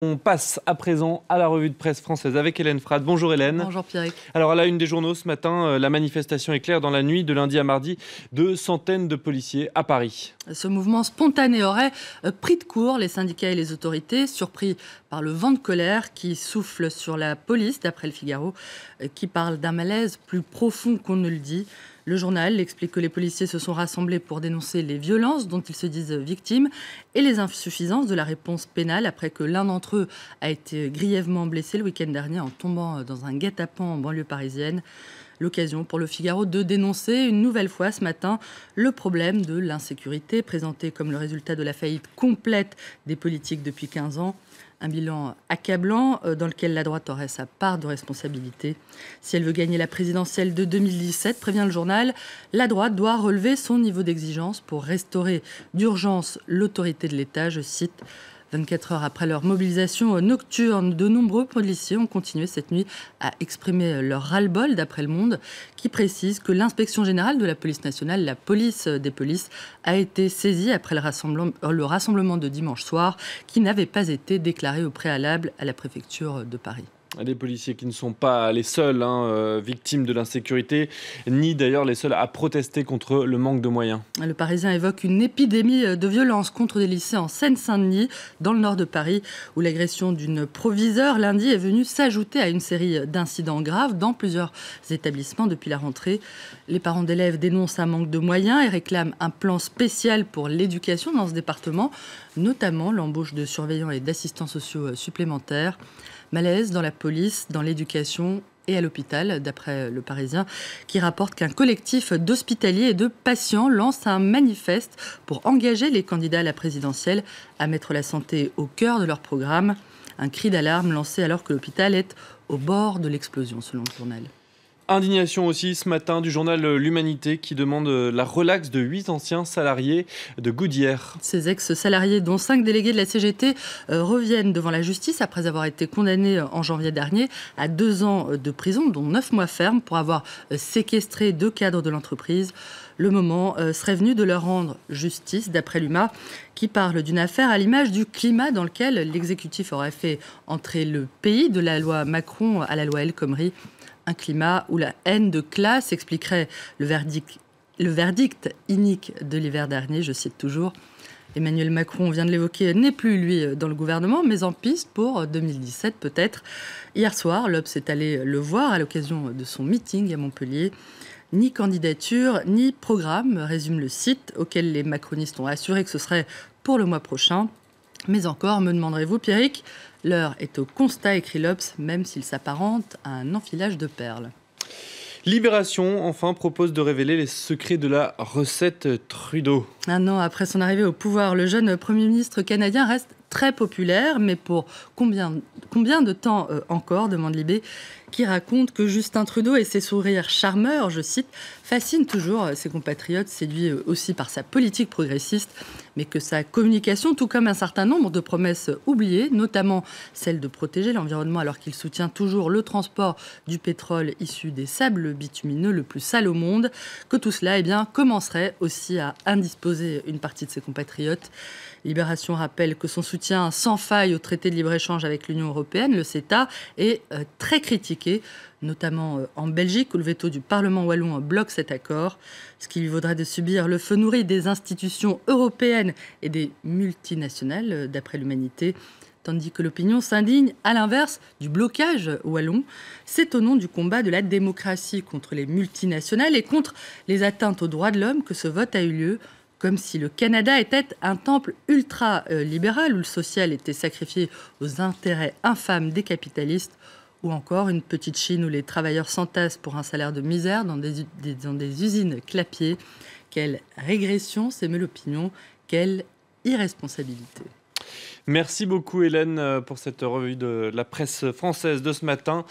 On passe à présent à la revue de presse française avec Hélène Frade. Bonjour Hélène. Bonjour Pierrick. Alors à la une des journaux ce matin, la manifestation éclaire dans la nuit de lundi à mardi de centaines de policiers à Paris. Ce mouvement spontané aurait pris de court les syndicats et les autorités, surpris par le vent de colère qui souffle sur la police, d'après le Figaro, qui parle d'un malaise plus profond qu'on ne le dit. Le journal explique que les policiers se sont rassemblés pour dénoncer les violences dont ils se disent victimes et les insuffisances de la réponse pénale après que l'un d'entre eux a été grièvement blessé le week-end dernier en tombant dans un guet-apens en banlieue parisienne. L'occasion pour le Figaro de dénoncer une nouvelle fois ce matin le problème de l'insécurité, présenté comme le résultat de la faillite complète des politiques depuis 15 ans. Un bilan accablant dans lequel la droite aurait sa part de responsabilité. Si elle veut gagner la présidentielle de 2017, prévient le journal, la droite doit relever son niveau d'exigence pour restaurer d'urgence l'autorité de l'État, je cite. 24 heures après leur mobilisation nocturne, de nombreux policiers ont continué cette nuit à exprimer leur ras-le-bol, d'après Le Monde, qui précise que l'inspection générale de la police nationale, la police des polices, a été saisie après le rassemblement de dimanche soir, qui n'avait pas été déclaré au préalable à la préfecture de Paris. Des policiers qui ne sont pas les seuls victimes de l'insécurité, ni d'ailleurs les seuls à protester contre le manque de moyens. Le Parisien évoque une épidémie de violence contre des lycées en Seine-Saint-Denis, dans le nord de Paris, où l'agression d'une proviseure lundi est venue s'ajouter à une série d'incidents graves dans plusieurs établissements depuis la rentrée. Les parents d'élèves dénoncent un manque de moyens et réclament un plan spécial pour l'éducation dans ce département, notamment l'embauche de surveillants et d'assistants sociaux supplémentaires. Malaise dans la police, dans l'éducation et à l'hôpital, d'après Le Parisien, qui rapporte qu'un collectif d'hospitaliers et de patients lance un manifeste pour engager les candidats à la présidentielle à mettre la santé au cœur de leur programme. Un cri d'alarme lancé alors que l'hôpital est au bord de l'explosion, selon le journal. Indignation aussi ce matin du journal L'Humanité qui demande la relaxe de 8 anciens salariés de Goodyear. Ces ex-salariés, dont 5 délégués de la CGT, reviennent devant la justice après avoir été condamnés en janvier dernier à 2 ans de prison, dont 9 mois ferme, pour avoir séquestré 2 cadres de l'entreprise. Le moment serait venu de leur rendre justice, d'après l'UMA, qui parle d'une affaire à l'image du climat dans lequel l'exécutif aurait fait entrer le pays, de la loi Macron à la loi El Khomri. Un climat où la haine de classe expliquerait le verdict inique de l'hiver dernier, je cite toujours. Emmanuel Macron, vient de l'évoquer, n'est plus, lui, dans le gouvernement, mais en piste pour 2017 peut-être. Hier soir, l'Obs est allé le voir à l'occasion de son meeting à Montpellier. Ni candidature, ni programme, résume le site, auquel les macronistes ont assuré que ce serait pour le mois prochain. Mais encore, me demanderez-vous, Pierrick, l'heure est au constat, écrit l'Obs, même s'il s'apparente à un enfilage de perles. Libération, enfin, propose de révéler les secrets de la recette Trudeau. Un an après son arrivée au pouvoir, le jeune Premier ministre canadien reste très populaire, mais pour combien de temps encore, demande Libé, qui raconte que Justin Trudeau et ses sourires charmeurs, je cite, fascinent toujours ses compatriotes, séduits aussi par sa politique progressiste, mais que sa communication, tout comme un certain nombre de promesses oubliées, notamment celle de protéger l'environnement alors qu'il soutient toujours le transport du pétrole issu des sables bitumineux le plus sale au monde, que tout cela commencerait aussi à indisposer une partie de ses compatriotes. Libération rappelle que son soutien sans faille au traité de libre-échange avec l'Union européenne, le CETA, est très critiqué, notamment en Belgique où le veto du Parlement wallon bloque cet accord, ce qui lui vaudrait de subir le feu nourri des institutions européennes et des multinationales, d'après l'Humanité. Tandis que l'opinion s'indigne, à l'inverse, du blocage wallon. C'est au nom du combat de la démocratie contre les multinationales et contre les atteintes aux droits de l'homme que ce vote a eu lieu, comme si le Canada était un temple ultra-libéral où le social était sacrifié aux intérêts infâmes des capitalistes, ou encore une petite Chine où les travailleurs s'entassent pour un salaire de misère dans des usines clapiers. Quelle régression, s'émeut l'opinion, quelle irresponsabilité. Merci beaucoup Hélène pour cette revue de la presse française de ce matin.